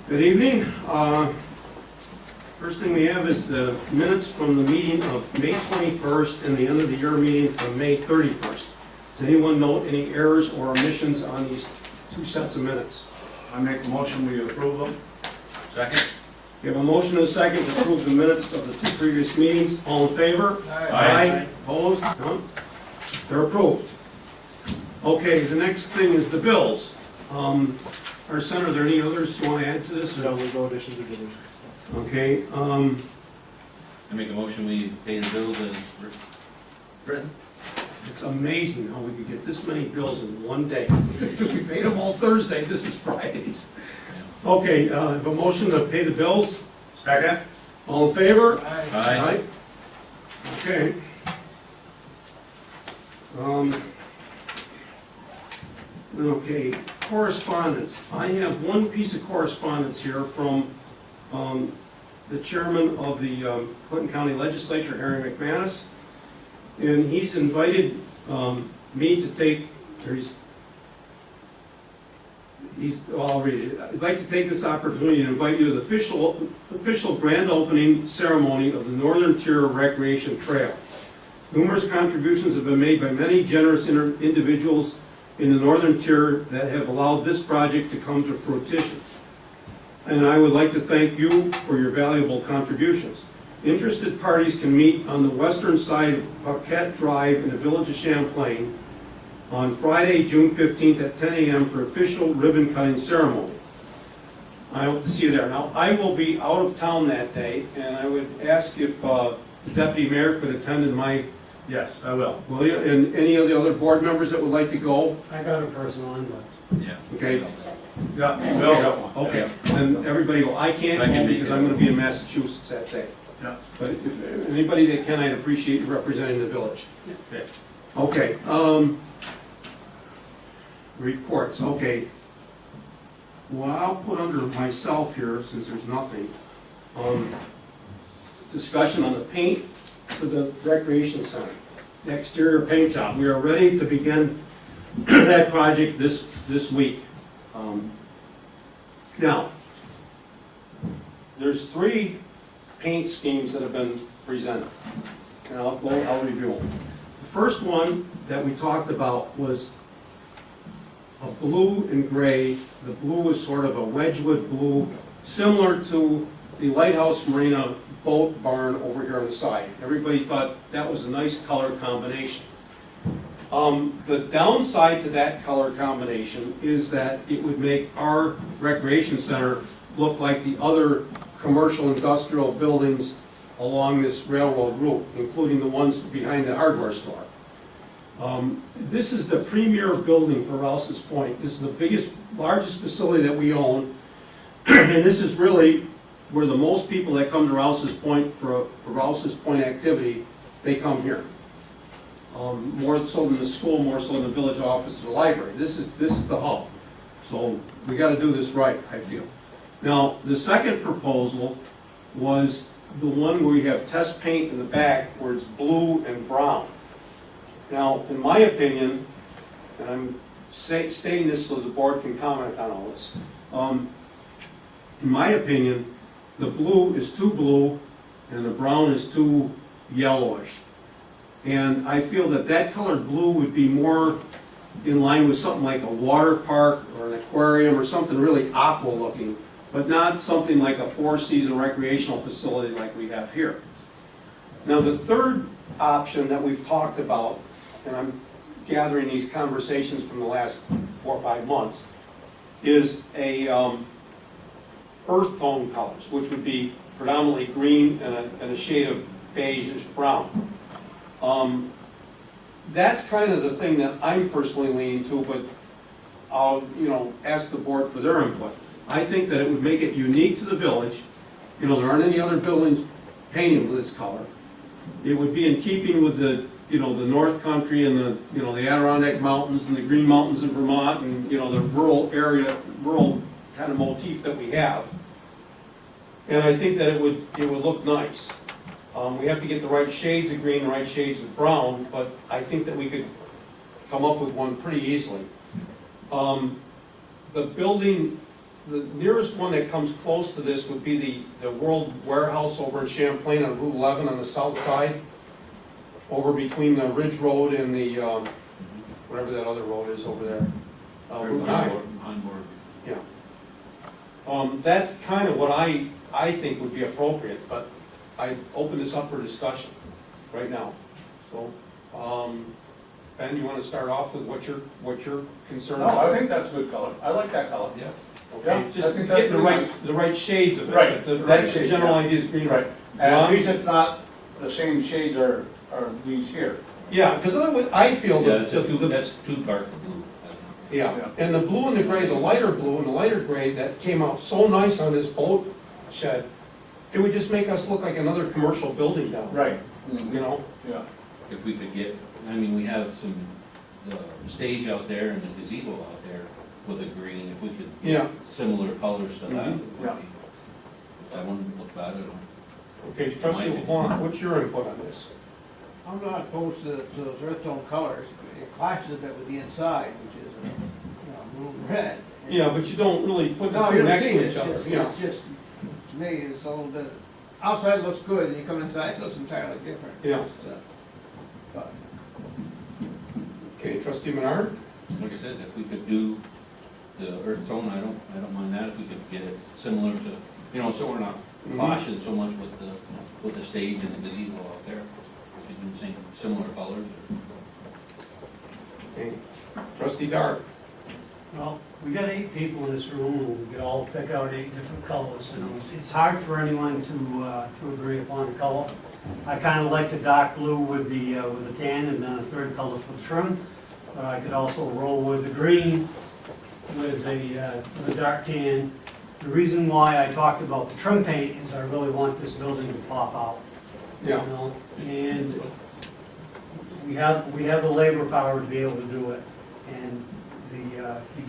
Good evening. First thing we have is the minutes from the meeting of May 21st and the end of the year meeting from May 31st. Does anyone note any errors or omissions on these two sets of minutes? I make a motion, we approve them. Second? We have a motion and a second to approve the minutes of the two previous meetings. All in favor? Aye. Opposed? None? They're approved. Okay, the next thing is the bills. Arsen, are there any others you want to add to this? No, we'll go additions or deletions. Okay, I make a motion, we pay the bills as written. it's amazing how we could get this many bills in one day. Because we paid them all Thursday, this is Fridays. Okay, I have a motion to pay the bills. Second? All in favor? Aye. Okay. Okay, correspondence. I have one piece of correspondence here from the chairman of the Clinton County Legislature, Harry McManus. And he's invited me to take, well, I'll read it. I'd like to take this opportunity to invite you to the official grand opening ceremony of the Northern Tier Recreation Trail. Numerous contributions have been made by many generous individuals in the Northern Tier that have allowed this project to come to fruition. And I would like to thank you for your valuable contributions. Interested parties can meet on the western side of Paquette Drive in the village of Champlain on Friday, June 15th at 10 a.m. for official ribbon cutting ceremony. I hope to see you there. Now, I will be out of town that day, and I would ask if the deputy mayor could attend in my, Yes, I will. will you, and any of the other board members that would like to go? I got a person on, but Yeah. Okay. Yeah, Bill. Okay, and everybody go. I can't I can go make because it. I'm gonna be in Massachusetts that day. Yeah. But if anybody that can, I'd appreciate you representing the village. Okay. Okay, reports, okay. Well, I'll put under myself here, since there's nothing. Discussion on the paint for the recreation center, the exterior paint job. We are ready to begin that project this week. Now, there's three paint schemes that have been presented, and I'll review them. The first one that we talked about was a blue and gray. The blue is sort of a Wedgwood blue, similar to the Lighthouse Marina boat barn over here on the side. Everybody thought that was a nice color combination. The downside to that color combination is that it would make our recreation center look like the other commercial industrial buildings along this railroad route, including the ones behind the hardware store. This is the premier building for Rouses Point. This is the largest facility that we own, and this is really where the most people that come to Rouses Point for Rouses Point activity, they come here. More so than the school, more so than the village office or the library. This is the hub. So we got to do this right, I feel. Now, the second proposal was the one where we have test paint in the back where it's blue and brown. Now, in my opinion, and I'm stating this so the board can comment on all this, in my opinion, the blue is too blue and the brown is too yellowish. And I feel that that colored blue would be more in line with something like a water park or an aquarium or something really aqua looking, but not something like a four-season recreational facility like we have here. Now, the third option that we've talked about, and I'm gathering these conversations from the last 4 or 5 months, is a earth tone colors, which would be predominantly green and a shade of beige-ish brown. That's kind of the thing that I'm personally leaning to, but I'll, ask the board for their input. I think that it would make it unique to the village. There aren't any other buildings painted with this color. It would be in keeping with the, the North Country and the, the Adirondack Mountains and the Green Mountains in Vermont and, the rural kind of motif that we have. And I think that it would look nice. We have to get the right shades of green, the right shades of brown, but I think that we could come up with one pretty easily. The building, the nearest one that comes close to this would be the World Warehouse over in Champlain on Route 11 on the south side, over between the Ridge Road and the, whatever that other road is over there. Route 9. On board. Yeah. That's kind of what I think would be appropriate, but I open this up for discussion right now. So, Ben, you want to start off with what your concerns No, are? I think that's a good color. I like that color. Yeah. Okay, Yeah, just I think that's getting the pretty right, the right shades of it. Right, The the right that's the shades, general yeah. idea is green. Right. And at Ron? least it's not the same shades are these here. Yeah, because otherwise, I feel Yeah, that, that's too dark blue. yeah, and the blue and the gray, the lighter blue and the lighter gray that came out so nice on this boat shed, it would just make us look like another commercial building down there, Right. you know? Yeah. If we could get, I mean, we have some, the stage out there and the gazebo out there with a green, if we could. Yeah. Similar colors to that. Mhm. would Yeah. be- That wouldn't look bad at all. Okay, trustee LeBlanc, what's your input on this? I'm not opposed to those earth tone colors. It clashes a bit with the inside, which is, blue and red. Yeah, but you don't really put the No, two you don't next see to it. each other, It's yeah. just, to me, it's a little bit, outside looks good, and you come inside, it looks entirely different. Yeah. But Okay, trustee Menard? Like I said, if we could do the earth tone, I don't mind that, if we could get it similar to, so we're not clashing so much with the stage and the gazebo out there. If we can do the same, similar colors. Okay, trustee Dart? Well, we got 8 people in this room, and we could all pick out 8 different colors, it's hard for anyone to agree upon a color. I kind of like the dark blue with the tan, and then a third color for the trim, but I could also roll with the green with the dark tan. The reason why I talked about the trim paint is I really want this building to pop out. Yeah. You know, and we have the labor power to be able to do it. And you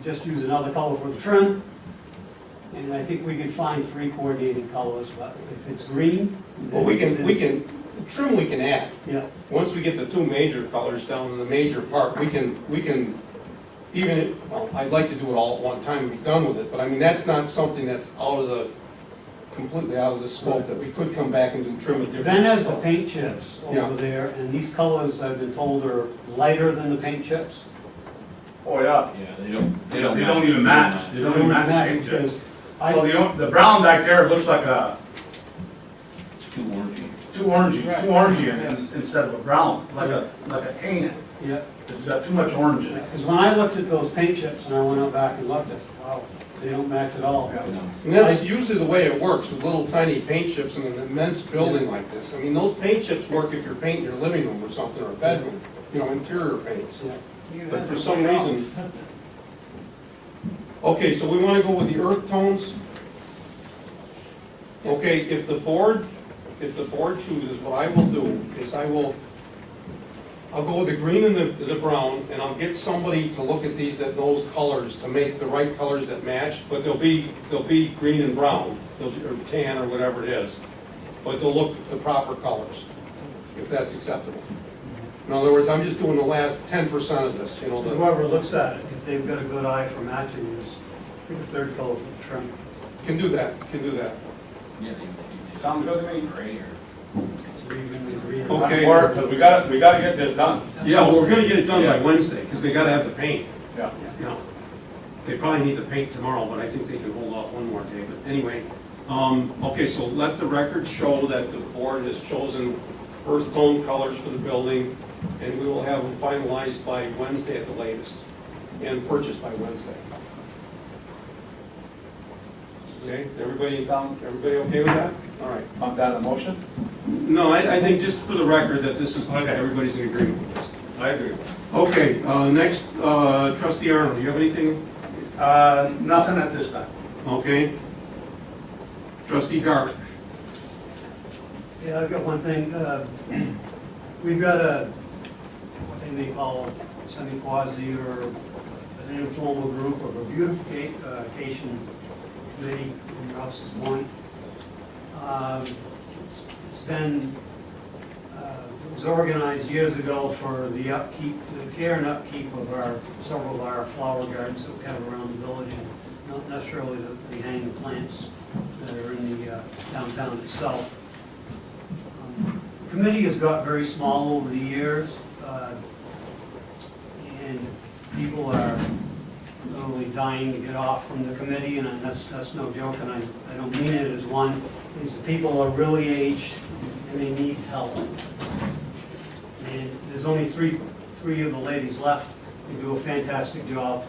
just use another color for the trim, and I think we can find 3 coordinated colors, but if it's green. Well, we can, trim we can add. Yeah, Once we get the 2 major colors down in the major part, we can, even, well, I'd like to do it all at one time and be done with it, but I mean, that's not something that's completely out of the scope, that we could come back and do trim a different. Ben has the paint chips Yeah. over there, and these colors, I've been told, are lighter than the paint chips. Oh, yeah. Yeah, they don't. They don't even match. They don't even match the paint Because chips. I, Well, the brown back there looks like It's too orangey. too orangey instead of a brown, like a tan. yeah, It's got too much orange in it. because when I looked at those paint chips, and I went up back and looked at, wow, they don't match at all. Yeah. No. And that's usually the way it works with little tiny paint chips in an immense building like this. I mean, those paint chips work if you're painting your living room or something, or a bedroom, interior paints. Yeah. But for some reason. Okay, so we want to go with the earth tones. Okay, if the board chooses, what I will do is I'll go with the green and the brown, and I'll get somebody to look at these that knows colors, to make the right colors that match, but they'll be green and brown, or tan or whatever it is, but they'll look the proper colors, if that's acceptable. In other words, I'm just doing the last 10% of this, So whoever looks at it, if they've got a good eye for matching, is pick a third color for the trim. can do that. Yeah, Sounds good to me. Gray or. So even the green. Okay. Because we gotta get this done. Yeah, well, we're gonna get it done by Yeah. Wednesday, because they gotta have the paint. Yeah. They probably need the paint tomorrow, but I think they can hold off one more day, but anyway. Okay, so let the record show that the board has chosen earth tone colors for the building, and we will have them finalized by Wednesday at the latest, and purchased by Wednesday. Okay, everybody okay with that? All right. Want that a motion? No, I think just for the record that this is, Okay. everybody's in agreement with this. I agree. Okay, next, trustee Arnold, do you have anything? Nothing at this time. Okay. Trustee Garrett? Yeah, I've got one thing. We've got what they may call a semi-quasi or an informal group of a beautification committee in Rouses Point. It's been was organized years ago for the upkeep, the care and upkeep of several of our flower gardens that we have around the village, and not necessarily the hanging plants that are in the downtown itself. The committee has got very small over the years, and people are literally dying to get off from the committee, and that's no joke, and I don't mean it as one. These people are really aged, and they need help. And there's only three of the ladies left. They do a fantastic job,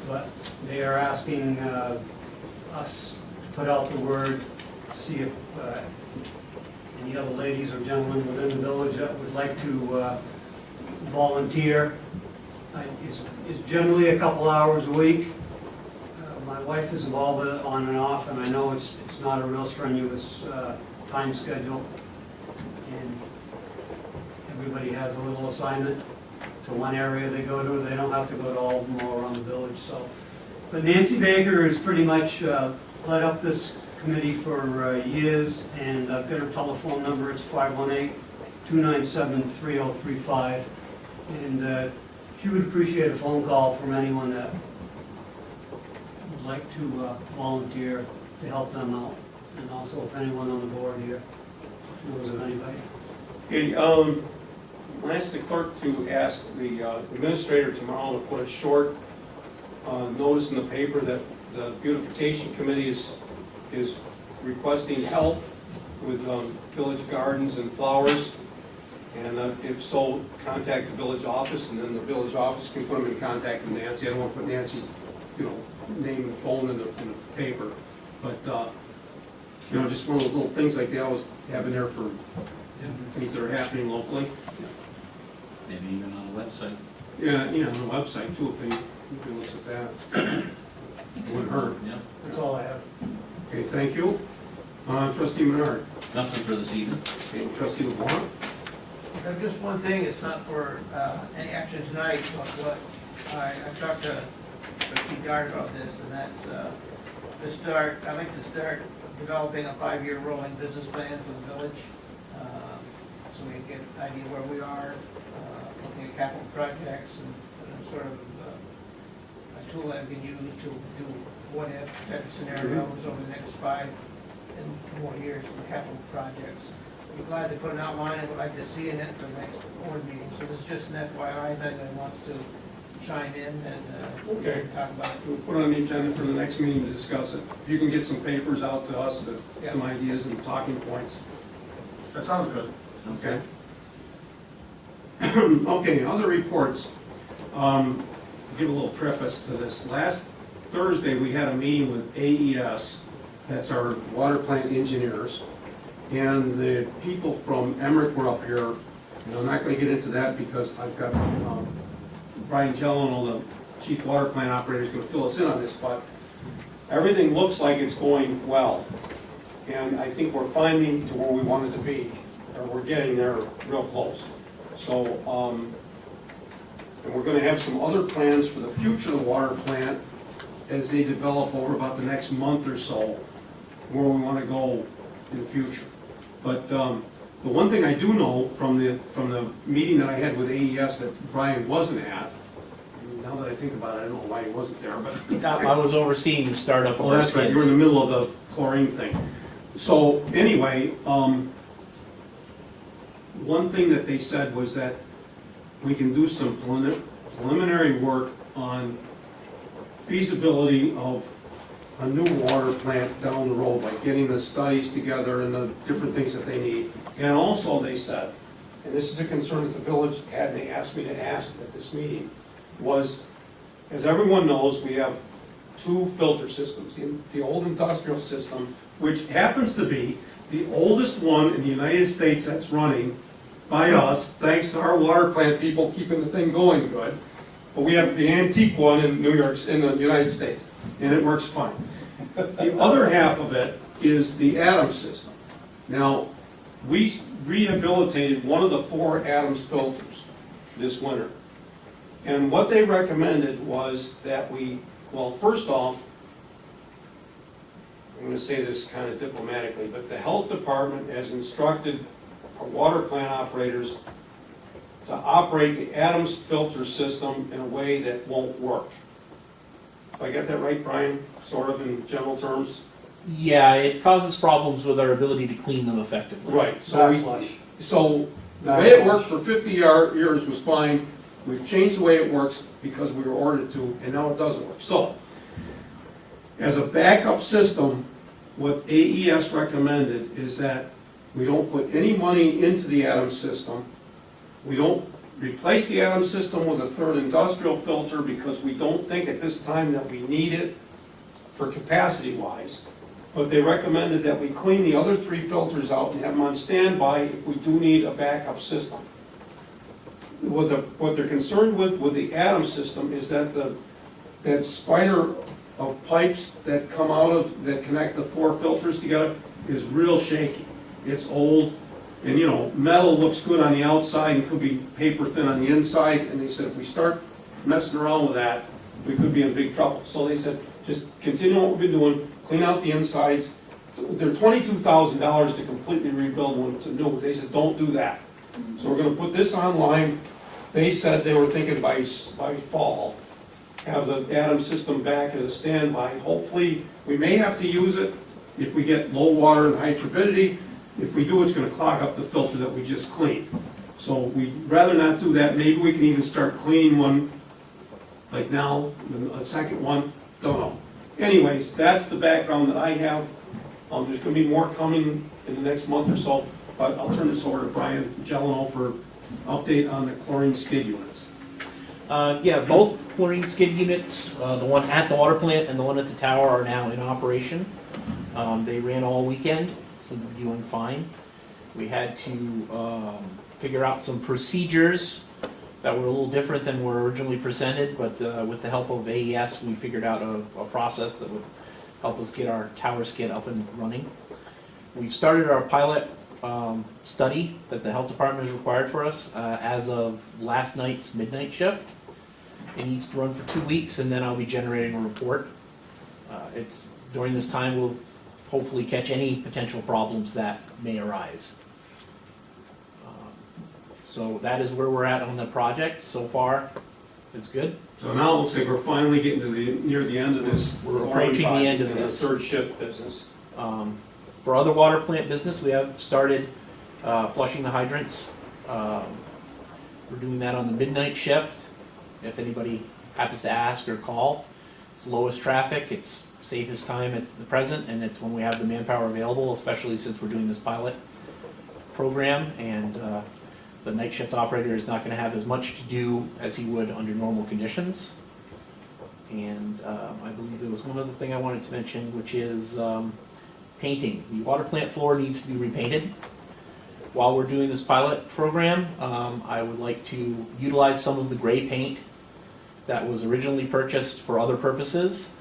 but they are asking us to put out the word, see if any other ladies or gentlemen within the village that would like to volunteer. It's generally a couple hours a week. My wife is involved with it on and off, and I know it's not a real strenuous time schedule. And everybody has a little assignment to one area they go to. They don't have to go to all of them all around the village. So, but Nancy Baker has pretty much led up this committee for years, and I've got her telephone number. It's 518-297-3035, and she would appreciate a phone call from anyone that would like to volunteer to help them out, and also if anyone on the board here knows of anybody. Okay, I'll ask the clerk to ask the administrator tomorrow to put a short notice in the paper that the beautification committee is requesting help with village gardens and flowers. And if so, contact the village office, and then the village office can put them in contact with Nancy. I don't want to put Nancy's, name and phone in the paper. But, just one of those little things like they always have in there for things that are happening locally. Maybe even on the website. Yeah, on the website too, if they look at that. Wouldn't hurt. Yeah, That's all I have. Okay, thank you. Trustee Menard. nothing for this evening. Okay, trustee LeBlanc. Just one thing, it's not for any action tonight, but what, I talked to Trustee Dart about this, and that's I'd like to start developing a 5-year rolling business plan for the village, so we can get an idea where we are, looking at capital projects and sort of a tool that we can use to do what-if type of scenarios over the next 5 and more years for capital projects. I'm glad to put an outline of what I'd like to see in it for the next board meeting. So this is just an FYI, if anyone wants to chime in and Okay. talk about it. We'll put it on the agenda for the next meeting to discuss it. If you can get some papers out to us, some ideas and talking points. That sounds good. Okay. Okay, other reports. Give a little preface to this. Last Thursday, we had a meeting with AES, that's our water plant engineers, and the people from Emmerich were up here. And I'm not going to get into that because I've got Brian Jeleno, the chief water plant operator, is going to fill us in on this, but everything looks like it's going well. And I think we're finding to where we wanted to be, or we're getting there real close. So, and we're going to have some other plans for the future of the water plant as they develop over about the next month or so, where we want to go in the future. But the one thing I do know from the meeting that I had with AES that Brian wasn't at, now that I think about it, I don't know why he wasn't there, but. I was overseeing the startup of Oh, our that's right, you were in skids. the middle of the chlorine thing. So, anyway, one thing that they said was that we can do some preliminary work on feasibility of a new water plant down the road, like getting the studies together and the different things that they need. And also, they said, and this is a concern that the village had, and they asked me to ask at this meeting, was, as everyone knows, we have 2 filter systems. The old industrial system, which happens to be the oldest one in the United States that's running by us, thanks to our water plant people keeping the thing going good. But we have the antique one in New York, in the United States, and it works fine. The other half of it is the Adams system. Now, we rehabilitated one of the 4 Adams filters this winter. And what they recommended was that we, well, first off, I'm going to say this kind of diplomatically, but the health department has instructed our water plant operators to operate the Adams filter system in a way that won't work. If I get that right, Brian, sort of in general terms? Yeah, it causes problems with our ability to clean them effectively. Right, so Backflush. so the way it worked for 50 years was fine. We've changed the way it works because we were ordered to, and now it doesn't work. So, as a backup system, what AES recommended is that we don't put any money into the Adams system. We don't replace the Adams system with a third industrial filter because we don't think at this time that we need it for capacity-wise. But they recommended that we clean the other 3 filters out and have them on standby if we do need a backup system. What they're concerned with the Adams system is that that spider of pipes that come out of, that connect the 4 filters together is real shaky. It's old, and you know, metal looks good on the outside and could be paper thin on the inside, and they said if we start messing around with that, we could be in big trouble. So they said, just continue what we've been doing, clean out the insides. They're $22,000 to completely rebuild one to new. They said, don't do that. So we're gonna put this online. They said they were thinking by fall, have the Adams system back as a standby. Hopefully, we may have to use it if we get low water and high turbidity. If we do, it's gonna clog up the filter that we just cleaned. So we'd rather not do that. Maybe we can even start cleaning one like now, a second one, don't know. Anyways, that's the background that I have. There's gonna be more coming in the next month or so, but I'll turn this over to Brian Gelano for update on the chlorine skid units. Yeah, both chlorine skid units, the one at the water plant and the one at the tower are now in operation. They ran all weekend, so they're doing fine. We had to figure out some procedures that were a little different than were originally presented, but with the help of AES, we figured out a process that would help us get our tower skid up and running. We've started our pilot study that the health department has required for us as of last night's midnight shift. It needs to run for 2 weeks, and then I'll be generating a report. During this time, we'll hopefully catch any potential problems that may arise. So that is where we're at on the project. So far, it's good. So now it looks like we're finally getting to near the end of this. We're approaching the end of in our this. third shift business. For other water plant business, we have started flushing the hydrants. We're doing that on the midnight shift. If anybody happens to ask or call, it's lowest traffic, it's safest time at the present, and it's when we have the manpower available, especially since we're doing this pilot program, and the night shift operator is not going to have as much to do as he would under normal conditions. And I believe there was one other thing I wanted to mention, which is painting. The water plant floor needs to be repainted. While we're doing this pilot program, I would like to utilize some of the gray paint that was originally purchased for other purposes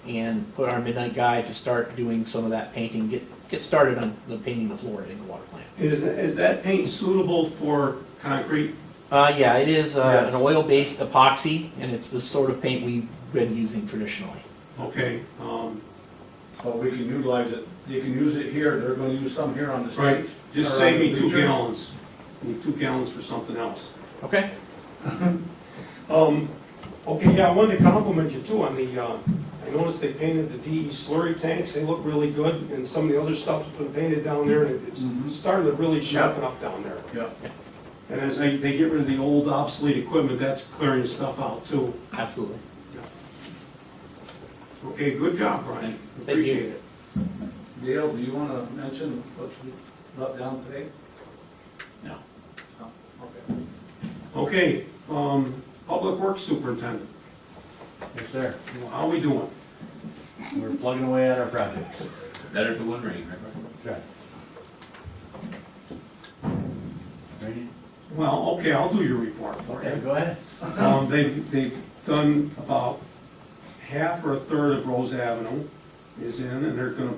and put our midnight guy to start doing some of that painting, get started on the painting the floor in the water plant. Is that paint suitable for concrete? Yeah, it is an oil-based epoxy, and it's the sort of paint we've been using traditionally. Okay, So we can utilize it, you can use it here, they're gonna use some here on the right, stage. just or save on me the 2 bleachers. gallons. I need 2 gallons for something else. Okay. Okay, yeah, I wanted to compliment you too on the, I noticed they painted the DE slurry tanks, they look really good, and some of the other stuff's been painted down there, and it's starting to really sharpen up down there. Yeah. And as they get rid of the old obsolete equipment, that's clearing stuff out too. Absolutely. Okay, good job, Brian, appreciate it. Dale, do you wanna mention what you brought down today? No. Oh, okay. Okay, Public Works Superintendent, Yes, sir. how we doing? We're plugging away at our projects. Better to one rain, right? That's right. Ready? Well, okay, I'll do your report for Okay, you. go ahead. They've done about half or a third of Rose Avenue is in, and they're gonna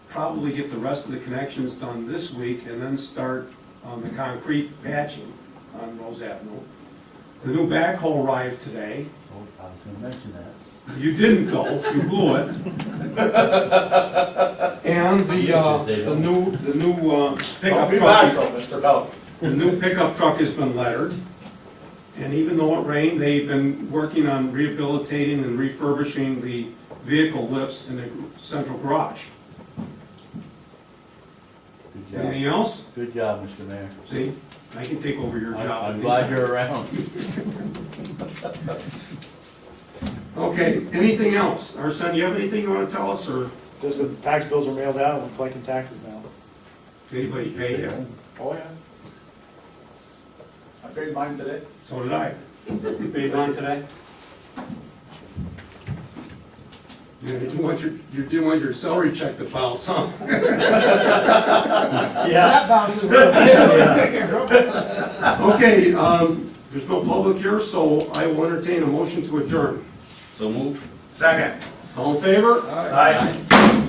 probably get the rest of the connections done this week and then start on the concrete patching on Rose Avenue. The new backhoe arrived today. Oh, I was gonna mention that. You didn't go, you blew it. And the new pickup truck, Mr. Bell. the new pickup truck has been lettered. And even though it rained, they've been working on rehabilitating and refurbishing the vehicle lifts in the central garage. Good job. Anything else? Good job, Mr. Mayor. See, I can take over your job. I'm glad you're around. Okay, anything else? Arsen, you have anything you want to tell us, or Just the tax bills are mailed out, and we're collecting taxes now. anybody pay yet? Oh, yeah. I paid mine today. So did I. You paid mine today? You didn't want your salary check to bounce, huh? Yeah. That bounces real good. Okay, there's no public here, so I will entertain a motion to adjourn. So move. Second. All in favor? Aye.